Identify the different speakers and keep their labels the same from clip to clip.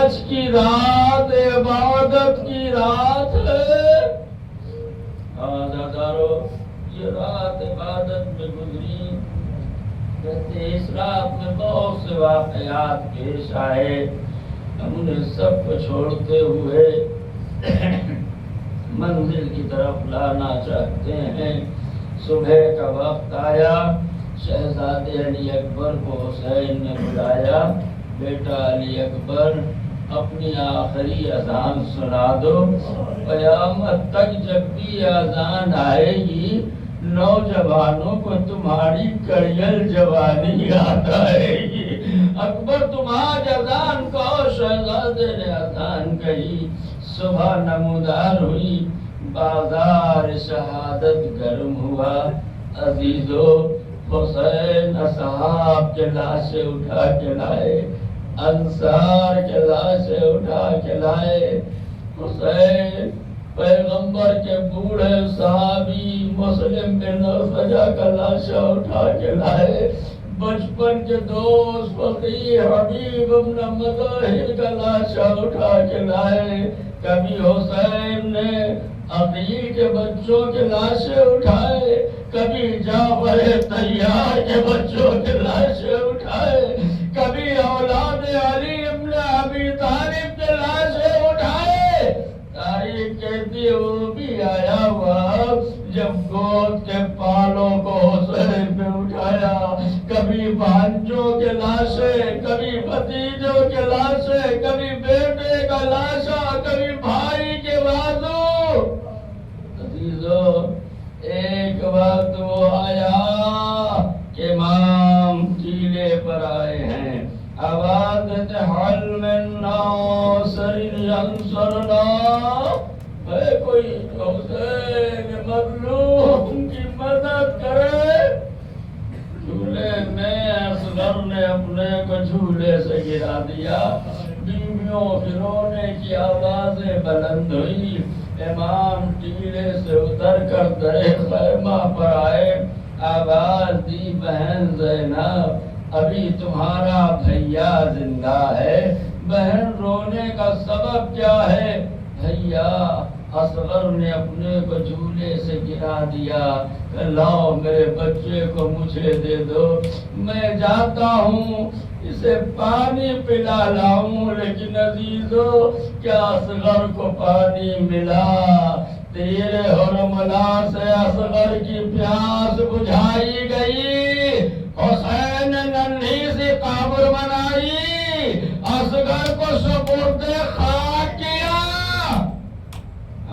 Speaker 1: آج کی رات عبادت کی رات ہے۔ عزادارو یہ رات عبادت میں گزری، کہتے اس رات میں بہت سے واقعات پیش آئے، ہم نے سب کو چھوڑتے ہوئے منزل کی طرف لانا چاہتے ہیں۔ صبح کا وقت آیا، شہزادے علی اکبر کو حسین نے بلایا، بیٹا علی اکبر اپنی آخری اذان سنا دو، قیامت تک جب بھی اذان آئے گی نوجوانوں کو تمہاری کڑیل جوانی یاد آئے گی۔ اکبر تم آج اذان کہو۔ شہزادے نے اذان کہی، صبح نمودار ہوئی، بازار شہادت گرم ہوا۔ عزیزو حسین اصحاب کے لاشیں اٹھا کے لائے، انصار کے لاشیں اٹھا کے لائے۔ حسین پیغمبر کے بوڑھے صحابی مسلم بن رفجہ کا لاشا اٹھا کے لائے، بچپن کے دوست فقیر حبیب ابن مظاہر کا لاشا اٹھا کے لائے۔ کبھی حسین نے عقیل کے بچوں کے لاشیں اٹھائے، کبھی جعفر طیار کے بچوں کے لاشیں اٹھائے، کبھی اولاد علی ابن ابی طالب کے لاشیں اٹھائے۔ تاریخ کہتی ہے وہ بھی آیا ہوا جب گود کے پالوں کو حسین پہ اٹھایا، کبھی بھانجوں کے لاشیں، کبھی بھتیجوں کے لاشیں، کبھی بیٹے کا لاشا، کبھی بھائی کے بازو۔ عزیزو ایک وقت وہ آیا کہ امام ٹیلے پر آئے ہیں، آواز دیتے حل من ناصر ینصرنا، ہے کوئی حسین مظلوم کی مدد کرے۔ جھولے میں اصغر نے اپنے کو جھولے سے گرا دیا، بیویوں کے رونے کی آوازیں بلند ہوئی۔ امام ٹیلے سے اتر کر در خیمہ پر آئے، آواز دی بہن زینب ابھی تمہارا بھیا زندہ ہے۔ بہن رونے کا سبب کیا ہے؟ بھیا اصغر نے اپنے کو جھولے سے گرا دیا، لاؤ میرے بچے کو مجھے دے دو، میں جاتا ہوں اسے پانی پلا لاؤں۔ لیکن عزیزو کیا اصغر کو پانی ملا؟ تیرے حرملا سے اصغر کی پیاس بجھائی گئی۔ حسین نے ننھی سی قبر بنائی، اصغر کو سپرد خاک کیا۔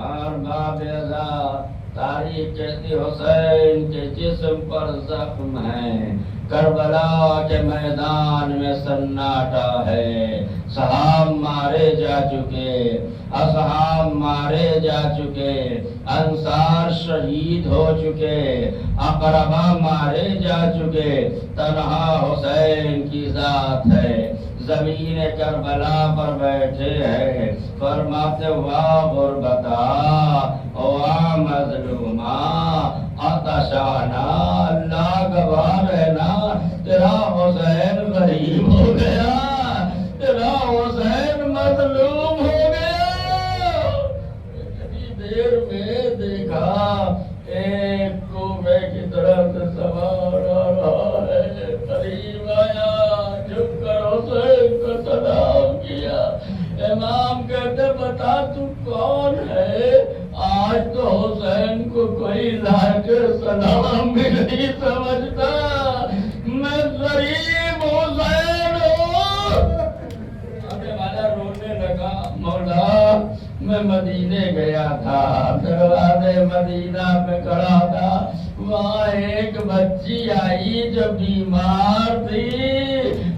Speaker 1: اور باب ازا تاریخ کہتی حسین کے جسم پر زخم ہے، کربلا کے میدان میں سناٹا ہے، صحاب مارے جا چکے، اصحاب مارے جا چکے، انصار شہید ہو چکے، اقربا مارے جا چکے، تنہا حسین کی ذات ہے، زمین کربلا پر بیٹھے ہیں، فرماتے وا غربتا وا مظلوما عطشانا، اللہ گواہ رہنا تیرا حسین غریب ہو گیا، تیرا حسین مظلوم ہو گیا۔ اتنی دیر میں دیکھا ایک کوبے کی طرف سے سوار آ رہا ہے، قریب آیا، جھک کر حسین کو سلام کیا۔ امام کہتے بتا تو کون ہے؟ آج تو حسین کو کوئی لا کے سلام بھی نہیں سمجھتا، میں غریب حسین ہوں۔ آگے والا رونے لگا، مولا میں مدینے گیا تھا، دروازے مدینہ میں کھڑا تھا، وہاں ایک بچی آئی جو بیمار تھی،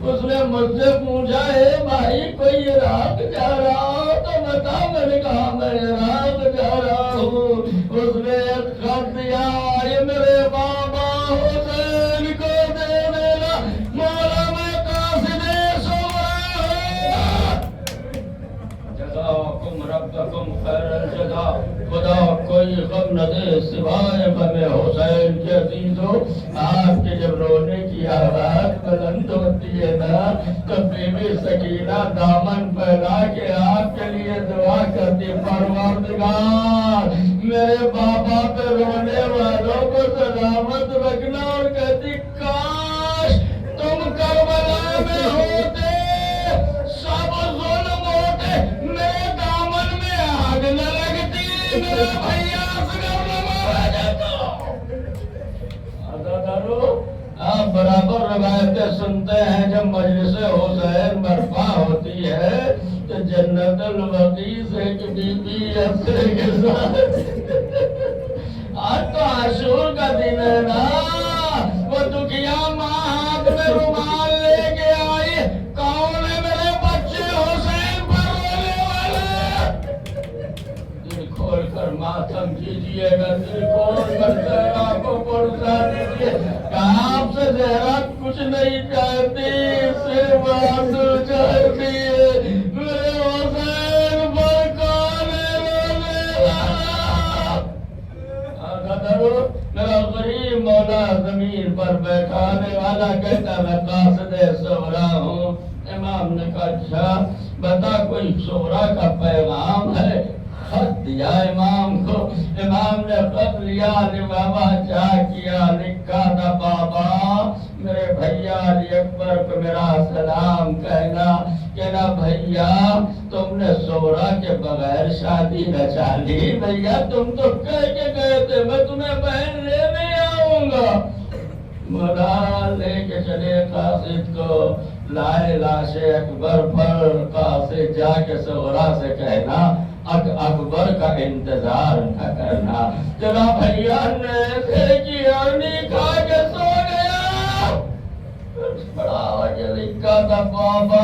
Speaker 1: اس نے مجھ سے پوچھا ہے بھائی کوئی عراق جا رہا ہو تو بتا۔ میں نے کہا میں عراق جا رہا ہوں۔ اس نے ایک خط دیا، یہ میرے بابا حسین کو دے دینا، مولا میں قاصد صغرا ہوں۔ جزاکم ربکم خیر الجزا، خدا کوئی کوئی غم نہ دے سوائے غم حسین کے عزیزو۔ آپ کے جب رونے کی آواز بلند ہوتی ہے نا تو بی بی سکینہ دامن پھیلا کے آپ کے لیے دعا کرتی، پروردگار میرے بابا پہ رونے والوں کو سلامت رکھنا، اور کہتی کاش تم کربلا میں ہوتے، سب ظلم ہوتے، میرے دامن میں آگ نہ لگتی، میرا بھیا اصغر نہ مارا جاتا۔ عزادارو، آپ برابر روایتیں سنتے ہیں جب مجلس حسین برپا ہوتی ہے تو جنت البقیع سے ایک بی بی عرصے کے ساتھ آج تو عاشور کا دن ہے نا، وہ دکھیا ماں ہاتھ میں رومال لے کے آئی، کون ہے میرے بچے حسین پر رونے والے؟ دل کھول کر ماتم کیجئے گا، دل کھول کر زہرا کو پرسا دیجئے کہ آپ سے زہرا کچھ نہیں چاہتی، صرف آنسو چاہتی ہے، میرے حسین پر کون ہے رونے والا؟ میرا غریب مولا زمین پر بیٹھانے والا کہتا میں قاصد صغرا ہوں۔ امام نے کہا اچھا بتا کوئی صغرا کا پیغام ہے؟ خط دیا امام کو، امام نے خط لیا، لفافہ چاک کیا، لکھا تھا بابا میرے بھیا علی اکبر کو میرا سلام کہنا بھیا تم نے صغرا کے بغیر شادی رچا لی، بھیا تم تو کہہ کے گئے تھے میں تمہیں بہن لینے آؤں گا۔ مولا لے کے چلے قاصد کو، لائے لاش اکبر پر، قاصد جا کے صغرا سے کہنا اکبر کا انتظار نہ کرنا، تیرا بھیا نے کی ارنی کھا کے سو گیا۔ بڑا وجہ لکھا تھا بابا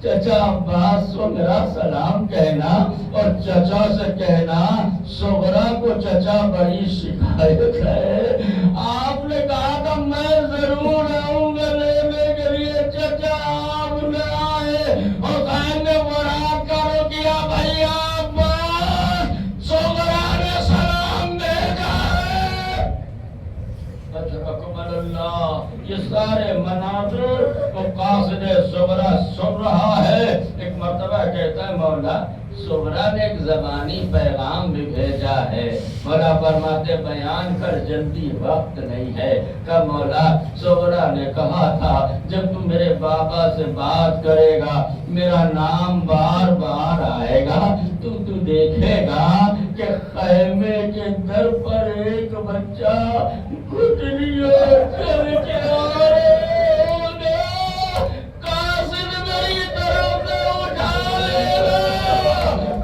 Speaker 1: چچا عباس کو میرا سلام کہنا، اور چچا سے کہنا صغرا کو چچا بڑی شکایت ہے، آپ نے کہا تھا میں ضرور آؤں گا لینے کے لیے، چچا آپ نے آئے، حسین نے مراد کرو کیا بھیا عباس صغرا نے سلام بھیجا ہے۔ اکبر اللہ، یہ سارے مناظر کو قاصد صغرا سن رہا ہے۔ ایک مرتبہ کہتا ہے مولا صغرا نے ایک زبانی پیغام بھی بھیجا ہے، مولا فرماتے بیان کر جلدی وقت نہیں ہے، کہ مولا صغرا نے کہا تھا جب تم میرے بابا سے بات کرے گا میرا نام بار بار آئے گا تو دیکھے گا کہ خیمے کے در پر ایک بچہ گھٹنیوں چل کے آ رہے ہوگا، قاصد میری طرف سے اٹھا لینا،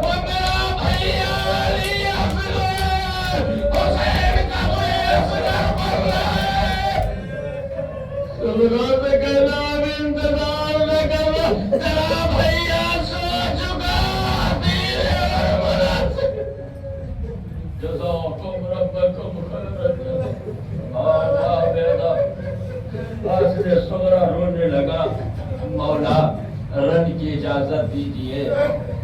Speaker 1: وہ میرا بھیا علی اصغر حسین کا کوئی اصغر بن رہا ہے۔ صغرا سے کہنا اب انتظار نہ کرنا، تیرا بھیا سو چکا، جزاکم ربکم خیر الجزا۔ قاصد صغرا رونے لگا، مولا رن کی اجازت دیجئے،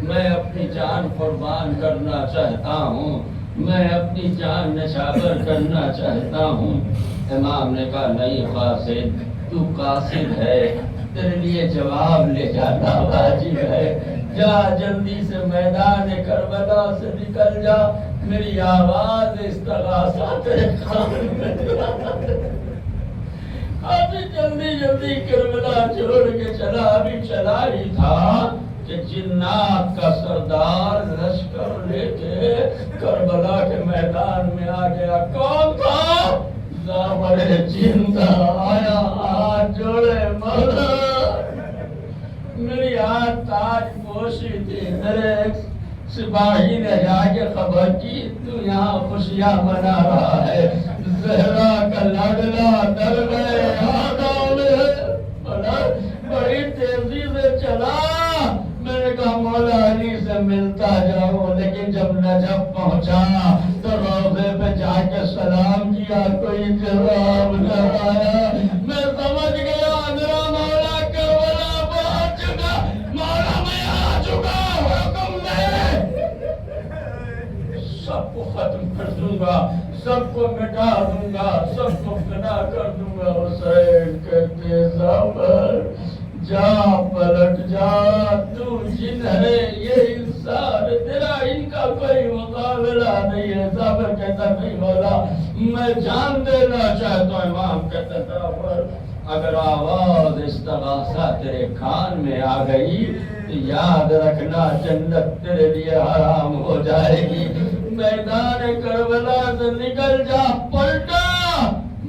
Speaker 1: میں اپنی جان قربان کرنا چاہتا ہوں، میں اپنی جان نچھاور کرنا چاہتا ہوں۔ امام نے کہا نہیں قاصد تو قاصد ہے، تیرے لیے جواب لے جانا واجب ہے، جا جلدی سے میدان کربلا سے نکل جا، میری آواز استغاثہ تیرے کان میں ابھی جلدی کربلا چھوڑ کے چلا، ابھی چلا ہی تھا کہ جنات کا سردار لشکر لے کے کربلا کے میدان میں آ گیا۔ کون تھا؟ زامر جن تھا، آیا ہاتھ جوڑے مولا میری ہاتھ تاج پوشی تھی، میرے سپاہی نے جا کے خبر کی تو یہاں خوشیاں منا رہا ہے، زہرا کا لاڈلا در گئے آدھوں میں، بڑی تیزی سے چلا، میں نے کہا مولا علی سے ملتا جاؤں، لیکن جب نجف پہنچا تو روضے پہ جا کے سلام کیا، کوئی جواب نہ آیا، میں سمجھ گیا میرا مولا کربلا پہنچ چکا، مولا میں آ چکا، حکم دے۔ سب کو ختم کر دوں گا، سب کو مٹا دوں گا، سب کو فنا کر دوں گا۔ حسین کہتے صبر، جا پلٹ جا، تو جن ہے یہ انسان، تیرا ان کا کوئی مقابلہ نہیں ہے۔ صبر کہتا نہیں مولا میں جان دینا چاہتا ہوں۔ امام کہتا تھا اگر آواز استغاثہ تیرے کان میں آ گئی تو یاد رکھنا جنت تیرے لیے حرام ہو جائے گی۔ میدان کربلا سے نکل جا، پلٹا،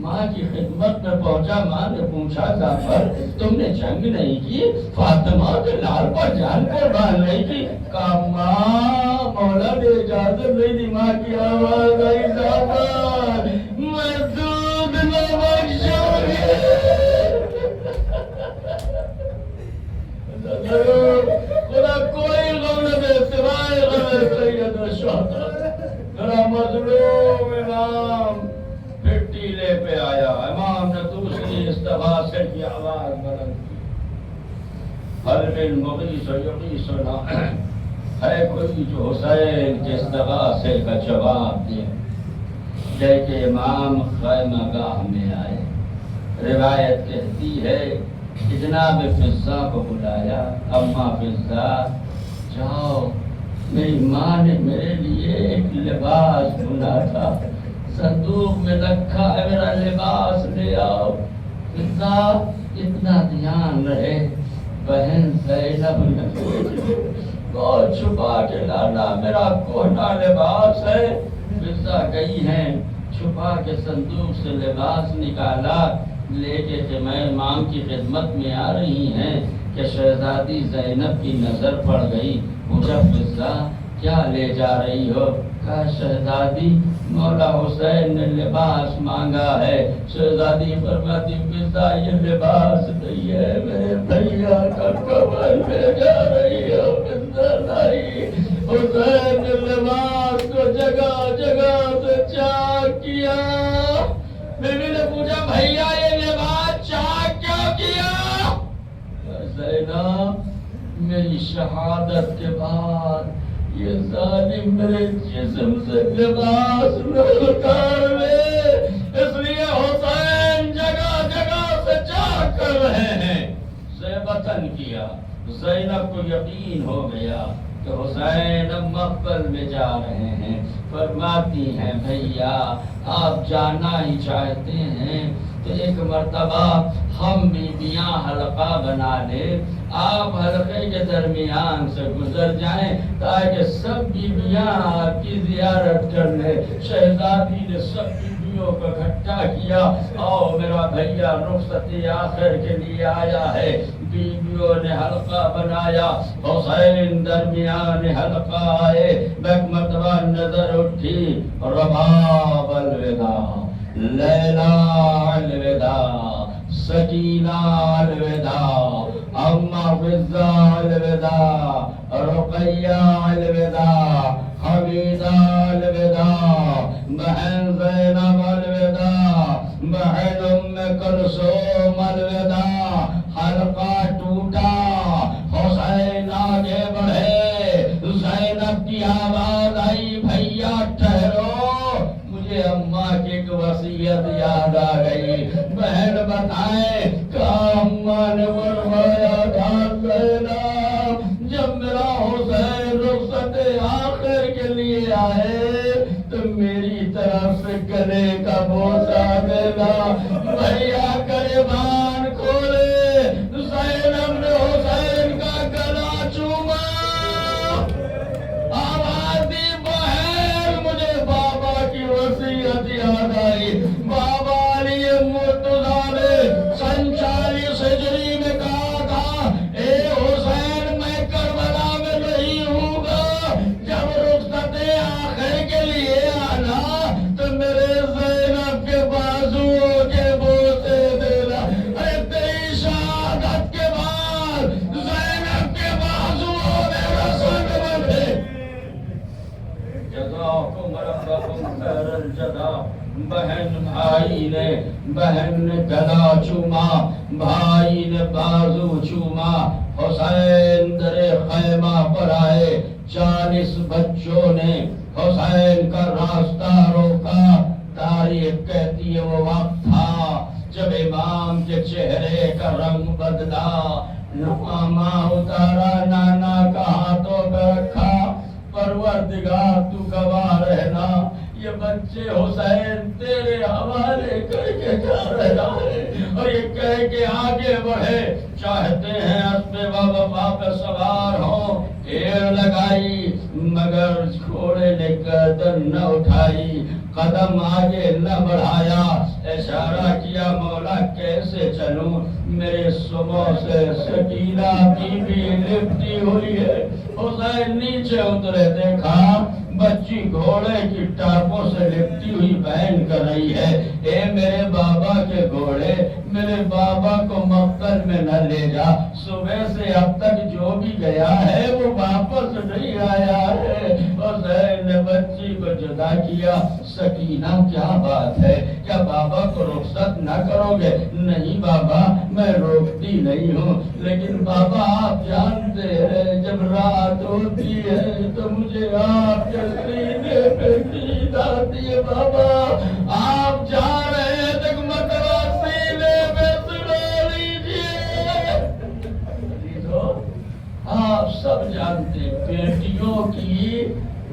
Speaker 1: ماں کی خدمت میں پہنچا۔ ماں نے پوچھا جعفر تم نے جنگ نہیں کی، فاطمہ کے لال پر جان قربان نہیں کی؟ کہا ماں مولا نے اجازت نہیں دی۔ ماں کی آواز آئی جعفر میں دودھ نہ بخشوں گی۔ خدا کوئی غم نہ دے سوائے غم سید الشہداء۔ ذرا مظلوم امام پھر ٹیلے پہ آیا۔ امام نے دوسری استغاثے کی آواز بلند کی، حل من مغیث یغیثنا، ہے کوئی جو حسین کے استغاثے کا جواب دے؟ لیکن امام خیمہ گاہ میں آئے۔ روایت کہتی ہے کہ جناب فضہ کو بلایا، اماں فضہ جاؤ، میری ماں نے میرے لیے ایک لباس بنا تھا، صندوق میں رکھا ہے، میرا لباس لے آؤ۔ فضہ اتنا دھیان رہے، بہن زینب نے بہت چھپا کے لانا، میرا کوٹا لباس ہے۔ فضہ گئی ہیں، چھپا کے صندوق سے لباس نکالا، لے کے میں امام کی خدمت میں آ رہی ہیں کہ شہزادی زینب کی نظر پڑ گئی۔ پوچھا فضہ کیا لے جا رہی ہو؟ کہا شہزادی مولا حسین نے لباس مانگا ہے۔ شہزادی فرماتی فضہ یہ لباس نہیں ہے، میرے بھیا کا کفن لے جا رہی ہو۔ فضہ لائی، حسین نے لباس کو جگہ جگہ سے چاک کیا۔ بیوی نے پوچھا بھیا یہ لباس چاک کیوں کیا؟ زینب میری شہادت کے بعد یہ ظالم میرے جسم سے لباس نہ اتار لے، اس لیے حسین جگہ جگہ سے چاک کر رہے ہیں۔ وطن کیا، زینب کو یقین ہو گیا کہ حسین اب مقبل میں جا رہے ہیں۔ فرماتی ہیں بھیا آپ جانا ہی چاہتے ہیں تو ایک مرتبہ ہم بیویاں حلقہ بنا لیں، آپ حلقے کے درمیان سے گزر جائیں تاکہ سب بیویاں آپ کی زیارت کر لیں۔ شہزادی نے سب بیویوں کو اکٹھا کیا، آؤ میرا بھیا رخصت آخر کے لیے آیا ہے۔ بیویوں نے حلقہ بنایا، حسین درمیان حلقہ آئے۔ ایک مرتبہ نظر اٹھی، رباب الوداع، لیلا الوداع، سکینہ الوداع، اماں فضہ الوداع، رقیہ الوداع، حمیدہ الوداع، بہن زینب الوداع، بہن ام کلثوم الوداع۔ حلقہ ٹوٹا، حسین آگے بڑھے، زینب کی آواز آئی بھیا ٹھہرو، مجھے اماں کی ایک وصیت یاد آ گئی۔ بہن بتائیں کہ اماں نے فرمایا تھا زینب جب میرا حسین رخصت آخر کے لیے آئے تو میری طرف سے گلے کا بوسہ دینا۔ بھیا گریبان کھولے، زینب نے حسین کا گلا چوما، آواز دی بہن مجھے بابا کی وصیت یاد آئی۔ بابا علی مرتضیٰ نے 47 ہجری میں کہا تھا اے حسین میں کربلا میں نہیں ہوں گا، جب رخصت آخر کے لیے آنا تو میرے زینب کے بازوؤں کے بوسے دینا۔ اے تیری شہادت کے بعد زینب کے بازوؤں میں رسول بندے۔ جزاکم ربکم خیر الجزا۔ بہن نے گلا چوما، بھائی نے بازو چوما۔ حسین در خیمہ پر آئے، 40 بچوں نے حسین کا راستہ روکا. تاریخ کہتی ہے وہ وقت تھا جب امام کے چہرے کا رنگ بدلا. نمامہ اتارا، نانا کا ہاتھوں پہ رکھا. پروردگار تو گواہ رہنا، یہ بچے حسین تیرے حوالے کر کے جا رہا ہے. اور یہ کہہ کے آگے بڑھے، چاہتے ہیں اسبِ وفا پہ سوار ہوں. ایڑ لگائی مگر گھوڑے نے گردن نہ اٹھائی، قدم آگے نہ بڑھایا. اشارہ کیا مولا کیسے چلوں، میرے صبح سے سکینہ بی بی لپٹی ہوئی ہے. حسین نیچے اترے، دیکھا بچی گھوڑے کی ٹاپوں سے لپٹی ہوئی بہن کر رہی ہے. اے میرے بابا کے گھوڑے، میرے بابا کو مقتل میں نہ لے جا. صبح سے اب تک جو بھی گیا ہے وہ واپس نہیں آیا ہے. حسین نے بچی کو جدا کیا. سکینہ کیا بات ہے، کیا بابا کو رخصت نہ کرو گے؟ نہیں بابا میں روکتی نہیں ہوں، لیکن بابا آپ جانتے ہیں جب رات ہوتی ہے تو مجھے آپ کے سینے پہ نیند آتی ہے. بابا آپ جا رہے ہیں تک مطلع سینے پہ سنا لیجیے. آپ سب جانتے ہیں بیٹیوں کی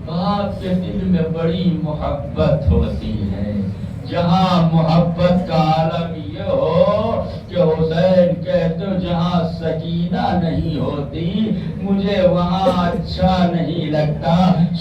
Speaker 1: باپ کے دل میں بڑی محبت ہوتی ہے. جہاں محبت کا عالم یہ ہو کہ حسین کہتے جہاں سکینہ نہیں ہوتی مجھے وہاں اچھا نہیں لگتا.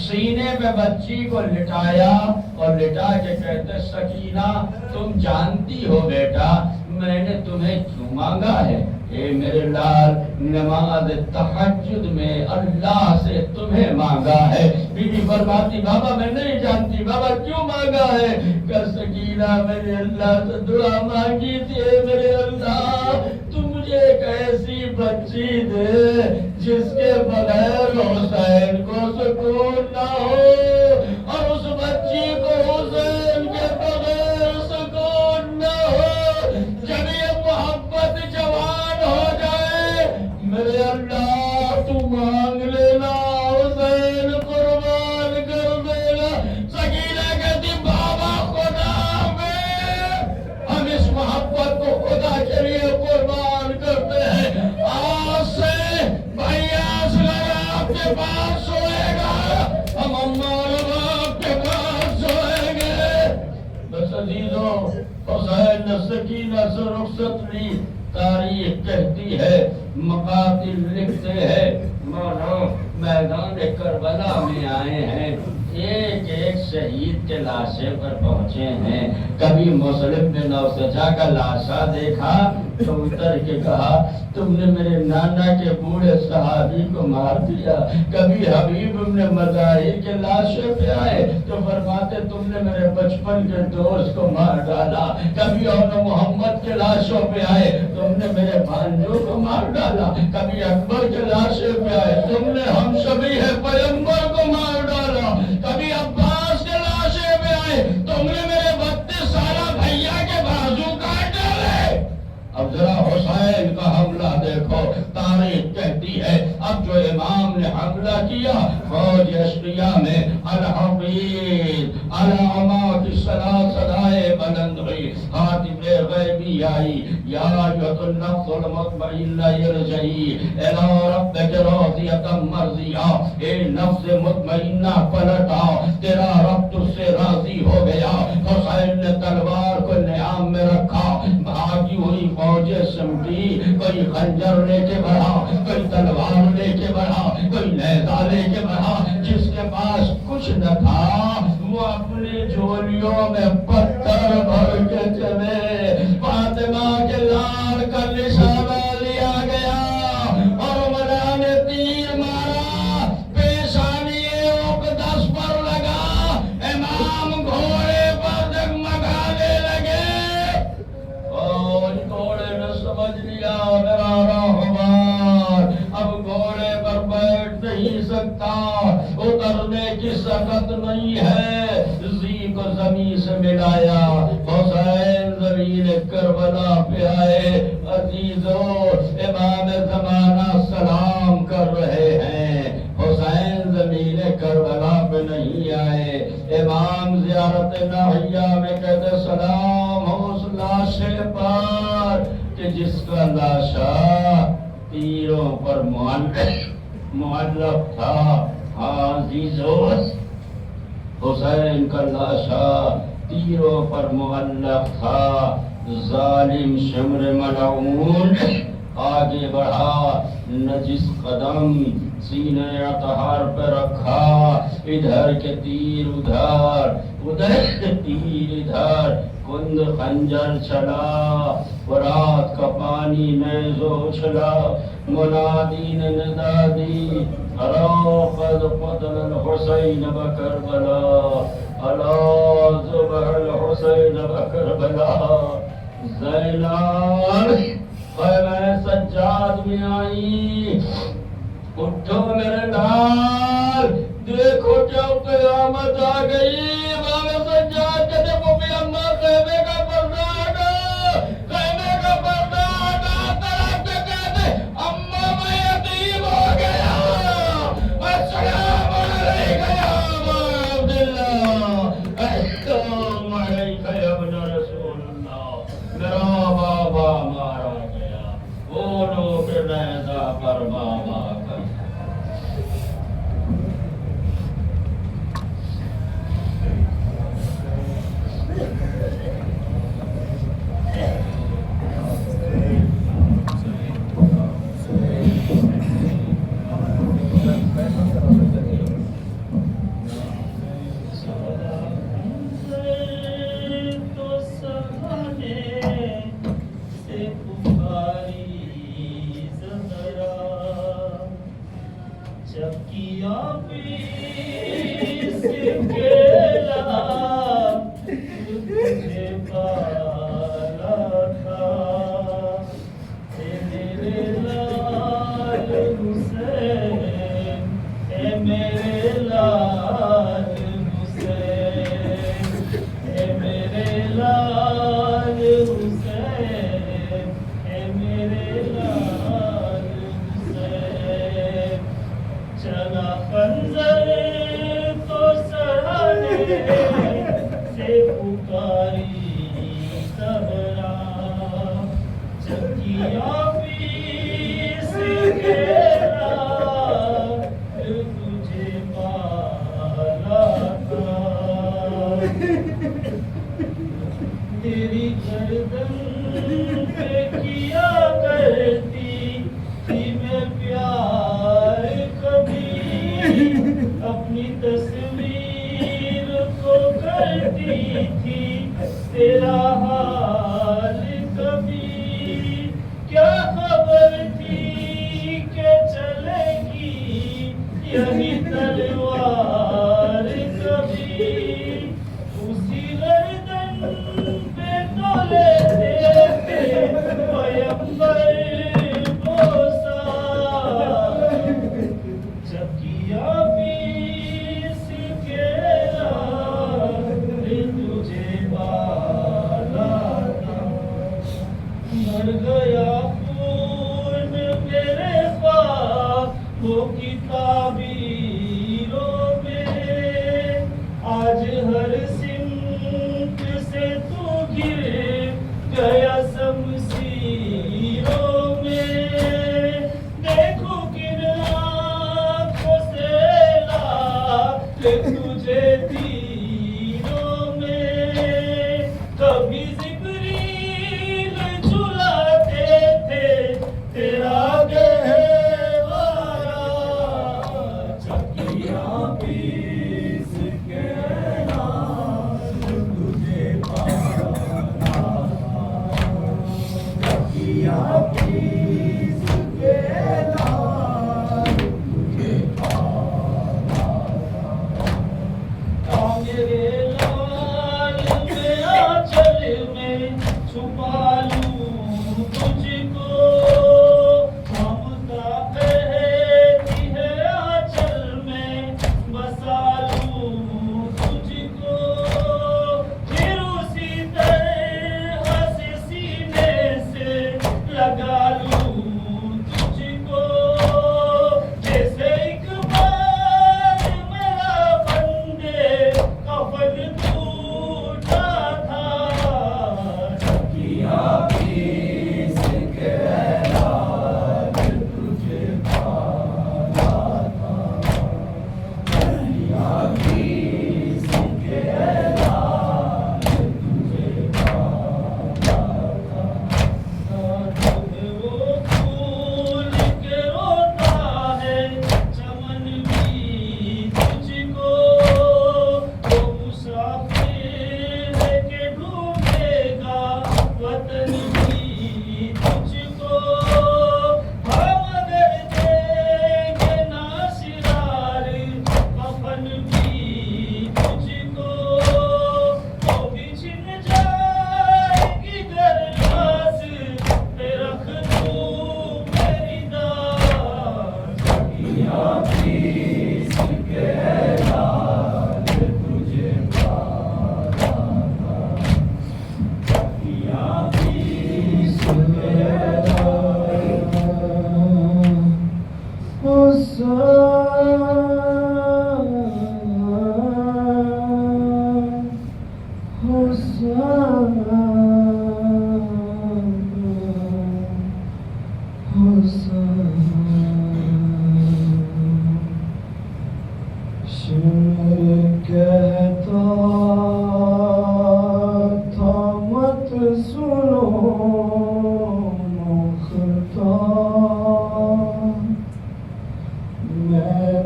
Speaker 1: سینے پہ بچی کو لٹایا اور لٹا کے کہتے سکینہ تم جانتی ہو بیٹا میں نے تمہیں کیوں مانگا ہے؟ اے میرے لال، نماز تہجد میں اللہ سے تمہیں مانگا ہے. بی بی فرماتی بابا میں نہیں جانتی، بابا کیوں مانگا ہے؟ کہ سکینہ میں نے اللہ سے دعا مانگی تھی، اے میرے اللہ تو مجھے ایک ایسی بچی دے جس کے بغیر حسین کو سکون نہ ہو، اور اس بچی کو حسین کے بغیر سکون نہ ہو. جب یہ محبت جوان ہو جائے میرے اللہ تو مانگ لینا، حسین قربان کر دینا. سکینہ کہتی بابا خدا میں ہم اس محبت کو خدا کے لیے قربان کرتے ہیں. آج سے بھائی اصغر آپ کے پاس سوئے گا، ہم عمار آپ کے پاس سوئیں گے. بس عزیزوں حسین نے سکینہ سے رخصت لی. تاریخ کہتی ہے، مقاتل لکھتے ہیں، مولا میدان کربلا میں آئے ہیں، ایک ایک شہید کے لاشے پر پہنچے ہیں. کبھی مسلم بن نوسجا کا لاشا دیکھا تو اتر کے کہا تم نے میرے نانا کے بوڑھے صحابی کو مار دیا. کبھی حبیب بن مظاہر کے لاشے پہ آئے تو فرماتے تم نے میرے بچپن کے دوست کو مار ڈالا. کبھی اور محمد کے لاشوں پہ آئے تم نے میرے بھانجوں کو مار ڈالا. کبھی اکبر کے لاشے پہ آئے تم نے ہم شبیہ پیغمبر کو مار ڈالا. کبھی عباس کے لاشے پہ آئے تم نے میرے 32 سالہ بھیا کے بازو کاٹ ڈالے. اب ذرا حسین کا حملہ دیکھو. تاریخ کہتی ہے اب جو امام نے حملہ کیا فوج اشقیاء میں الحفیظ علامہ کی صدائے بلند ہوئی. حاتم غیبی آئی یا ایت النفس المطمئنہ ارجعی الی ربک راضیۃ مرضیہ. اے نفس مطمئنہ پلٹ آؤ، تیرا رب تجھ سے راضی ہو گیا. حسین نے تلوار کو نیام میں رکھا. بھاگی ہوئی فوجیں سمٹی، کوئی خنجر لے کے بڑھا، کوئی تلوار لے کے بڑھا، کوئی نیزہ لے کے بڑھا. جس کے پاس کچھ نہ تھا وہ اپنی جھولیوں میں پتھر بھر کے چلے. فاطمہ کے لال کا نشانہ لیا گیا اور مولا نے تیر مارا، پیشانی اقدس پر لگا. امام گھوڑے پر جگمگانے لگے. اور گھوڑے نے سمجھ لیا میرا رہبر اب گھوڑے پر بیٹھ نہیں سکتا، اترنے کی سخت نہیں ہے. زی کو زمین سے ملایا، حسین زمین کربلا پہ آئے. عزیزو امام زمانہ سلام کر رہے ہیں. حسین زمین امام زیارت ناحیہ میں کہتے سلام ہو اس لاشے پر کہ جس کا لاشا تیروں پر معلق تھا. ہاں عزیزو، حسین کا لاشا تیروں پر معلق تھا. ظالم شمر ملعون آگے بڑھا، نجس قدم سینے اطہار پہ رکھا. ادھر کے تیر ادھر، ادھر کے تیر ادھر، کند خنجر چلا. فرات کا پانی نیزو اچھلا. منادی نے ندا دی، الا قد قتل الحسین بکربلا، الا ذبح الحسین بکربلا. زینب خیمہ سجاد میں آئی، اٹھو میرے لال، دیکھو جو قیامت آ گئی. امام سجاد کہتے پوپی اماں خیمے کا پردہ ہٹا، خیمے کا پردہ ہٹا. طرف کے کہتے اماں میں یتیم ہو گیا. السلام علیکہ یا ابا عبداللہ، السلام علیکہ یا ابن رسول اللہ. میرا بابا مارا گیا، بولو کہ نیزہ پر بابا کا.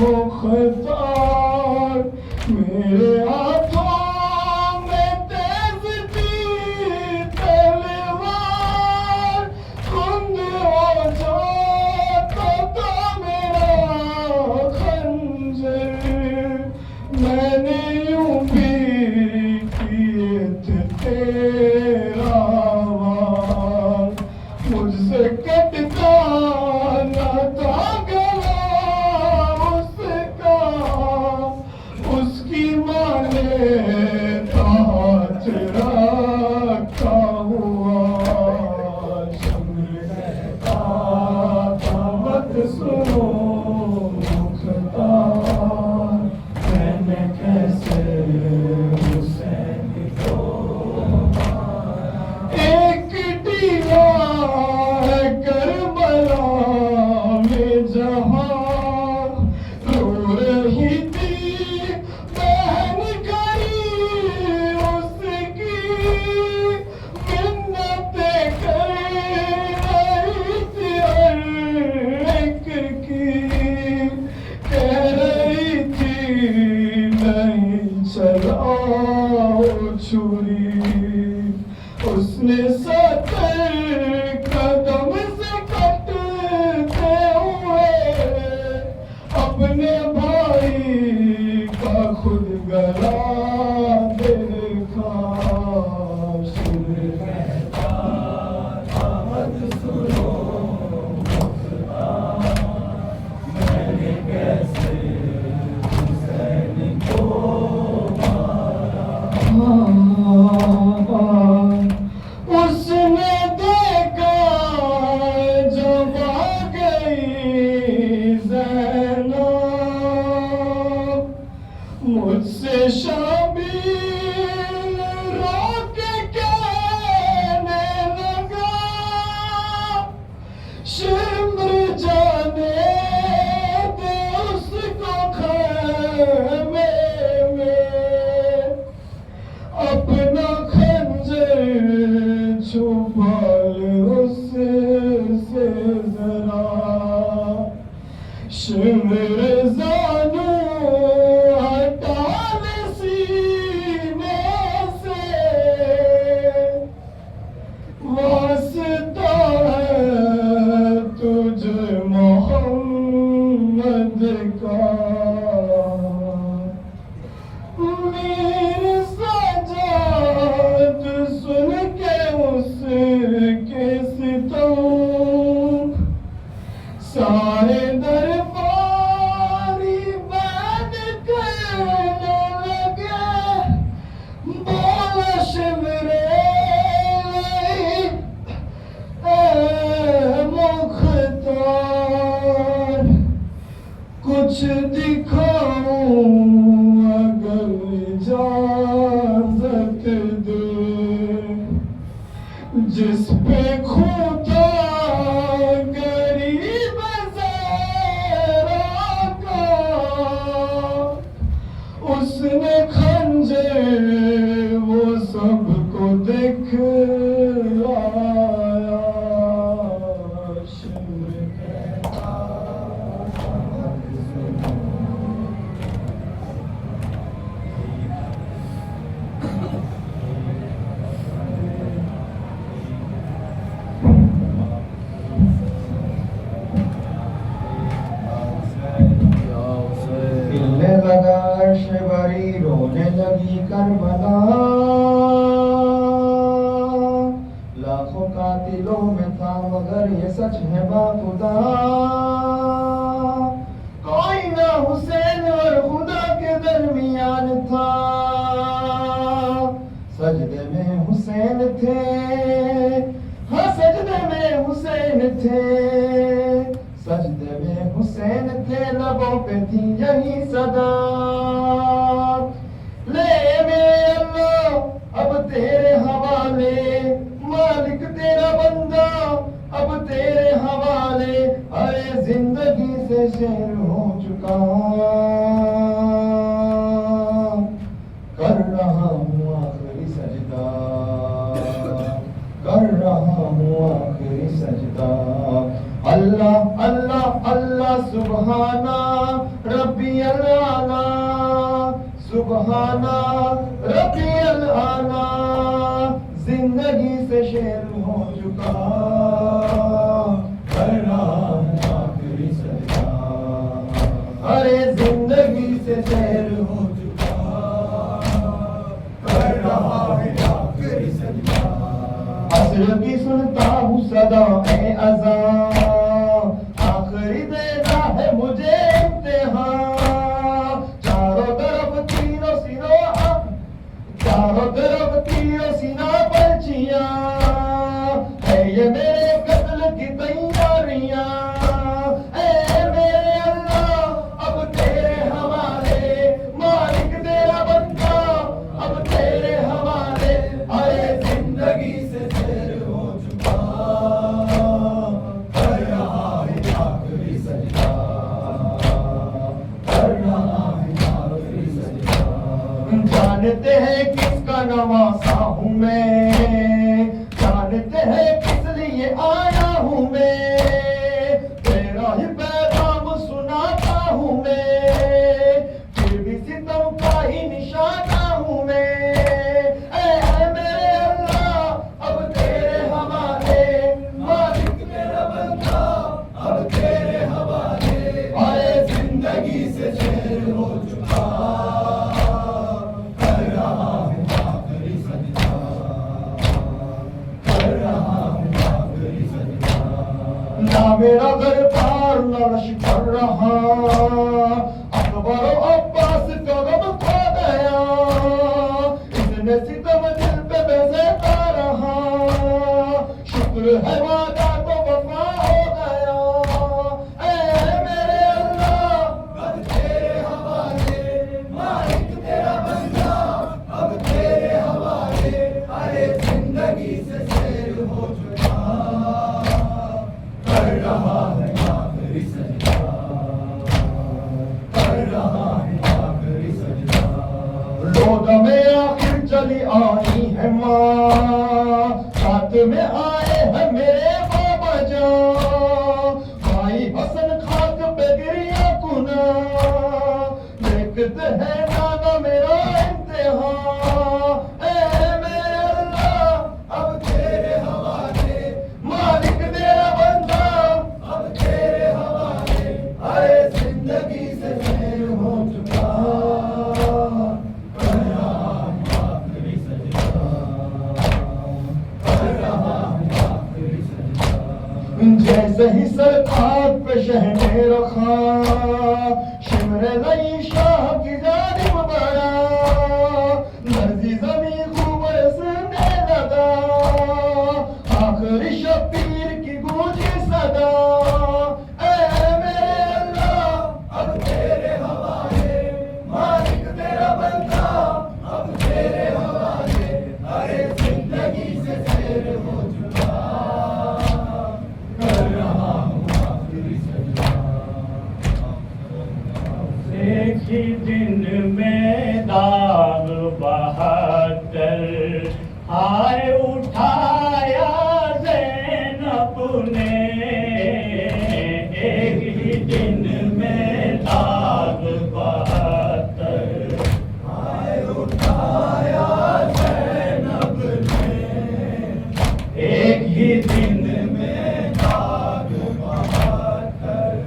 Speaker 2: مختار میرے ہاتھوں میں تیز تھی تلوار خند ہو جاتا تھا میرا خنجر میں نے یوں بھی کیے تھے تیرا وار مجھ سے کٹتا نہ تھا گلا اس کا اس کی ماں نے ہاتھ رکھا ہوا شمر مت سنو مختار میں نے کیسے حسین کو ایک دیوار کربلا میں جہاں رو رہی تھی بہن گئی اس کی منتیں کر رہی تھی ہر ایک کی کہہ رہی تھی نہیں چلاؤ چھری اس نے 70 قدم سے کٹتے ہوئے اپنے بھائی کا خود گلا دیکھا سن کہتا مت سنو میں نے کیسے حسین کو اس نے دیکھا جب آ گئی زینب مجھ سے شبیل رو کے کہنے لگا شمر جانے دے اس کو خیمے میں اپنا خنجر چھپا لے اس سے ذرا شمر زانو ہٹا لے سینے سے واسطہ ہے تجھ محمد کا میرے سجاد سن کے اس کے ستم سارے درباری بند کرنے لگے بولا شمرے اے مختار کچھ دکھاؤں اگر اجازت دے جس پہ خدا غریب زہرا کا اس نے خنجر وہ سب کو دکھلایا شمر کہتا
Speaker 3: دلنے لگا عرش بری رونے لگی کربلا لاکھوں قاتلوں میں تھا مگر یہ سچ ہے باخدا کوئی نہ حسین اور خدا کے درمیان تھا سجدے میں حسین تھے ہاں سجدے میں حسین تھے سجدے میں حسین تھے لبوں پہ تھی یہی صدا لے میرے اللہ اب تیرے حوالے مالک تیرا بندہ اب تیرے حوالے ارے زندگی سے شیر ہو چکا کر رہا ہوں آخری سجدہ کر رہا ہوں آخری سجدہ اللہ اللہ اللہ سبحانہ رب ربی العالی سبحانہ ربی العالی زندگی سے شیر ہو چکا کر رہا ہے آخری سجدہ ارے زندگی سے شیر ہو چکا کر رہا ہے آخری سجدہ عصر کی سنتا ہوں صدا اے اذان آخری دینا ہے مجھے امتحان چاروں طرف تینوں سینوں چاروں طرف تینوں سینہ پرچیاں ہے یہ میرے قتل کی تیاریاں اے میرے اللہ اب تیرے حوالے مالک تیرا بندہ اب تیرے حوالے ارے زندگی سے شیر ہو چکا کر رہا ہے آخری سجدہ کر رہا ہے آخری سجدہ جانتے ہیں کس کا نواسا ہوں میں جانتے ہیں کس لیے آیا ہوں میں تیرا ہی پیغام سناتا ہوں میں پھر بھی ستم کا ہی نشانہ ہوں میں اے میرے اللہ اب تیرے حوالے مالک میرا بندہ اب تیرے حوالے ارے زندگی سے شیر ہو چکا کر رہا ہے آخری سجدہ کر رہا ہے آخری سجدہ نہ میرا دربار نہ لشکر رہا اکبر و عباس کا غم کھا گیا اتنے ستم دل پہ بیزیتا رہا شکر ہے وعدہ تو وفا ہو گیا اے میرے اللہ اب تیرے حوالے مالک تیرا بندہ اب تیرے حوالے ارے زندگی سے شیر ہو چکا کر رہا ہے آخری سجدہ کر رہا ہے آخری سجدہ لوگ میں آخر چلی آئی ہے ماں ساتھ میں آئے ہیں میرے بابا جان بھائی حسن خاک پہ گریا کنا دیکھتے ہیں نانا میرا امتحان اے میرے اللہ اب تیرے حوالے مالک تیرا بندہ اب تیرے حوالے ارے زندگی سے شیر ہو چکا کر رہا ہے آخری سجدہ کر رہا ہے آخری سجدہ جیسے ہی سرکار پہ شہنے رکھا شمر نئی شاہ کی جانب بڑھا نرزی زمین خوب برسنے لگا آخری شبیر کی گونجی صدا اے میرے اللہ اب تیرے حوالے مالک تیرا بندہ اب تیرے حوالے ارے زندگی سے شیر ہو چکا کر رہا ہوں آخری سجدہ
Speaker 2: ایک ہی دن میں داغ بہتر ہائے اٹھایا زینب نے ایک ہی دن میں داغ بہتر ہائے اٹھایا زینب نے ایک ہی دن میں داغ بہتر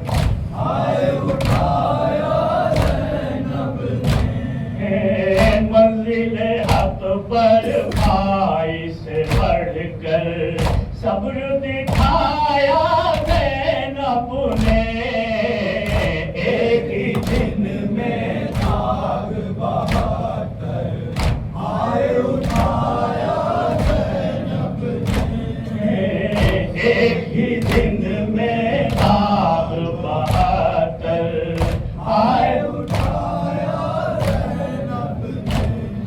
Speaker 2: ہائے اٹھایا منزل حق پر بھائی سے بڑھ کر صبر دکھایا زینب نے ایک ہی دن میں داغ بہتر ہائے اٹھایا زینب نے ایک ہی دن میں داغ بہتر ہائے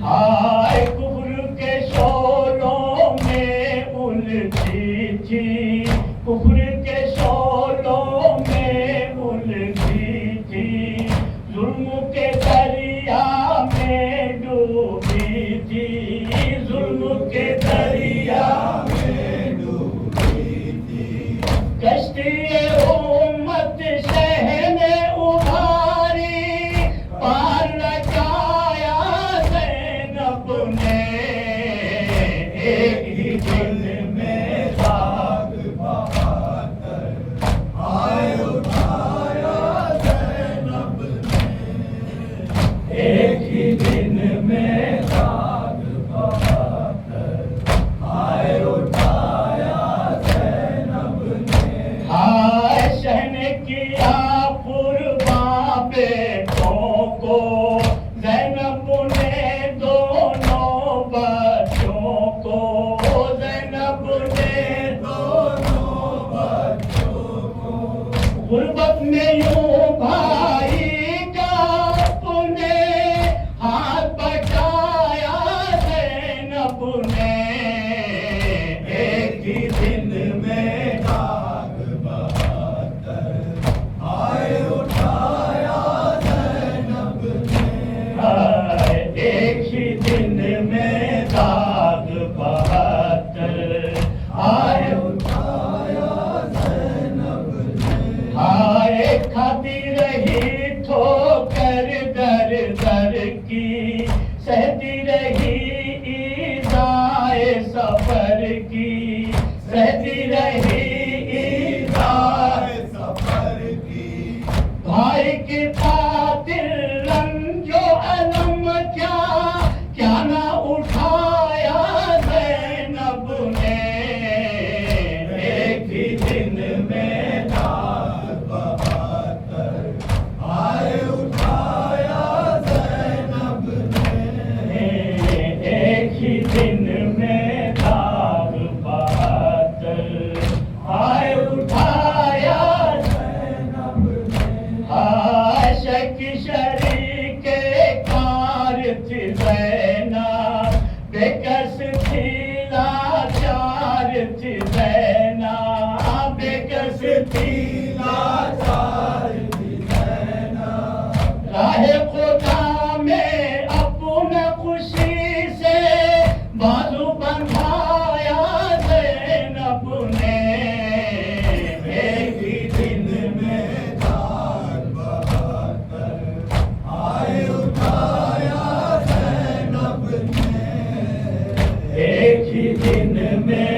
Speaker 2: ہائے کفر کے شولوں میں الجھی تھی کفر کے شولوں میں الجھی تھی ظلم کے دریا میں ڈوبی تھی ظلم کے دریا میں ڈوبی تھی کشتی امت شہ نے ابھاری میں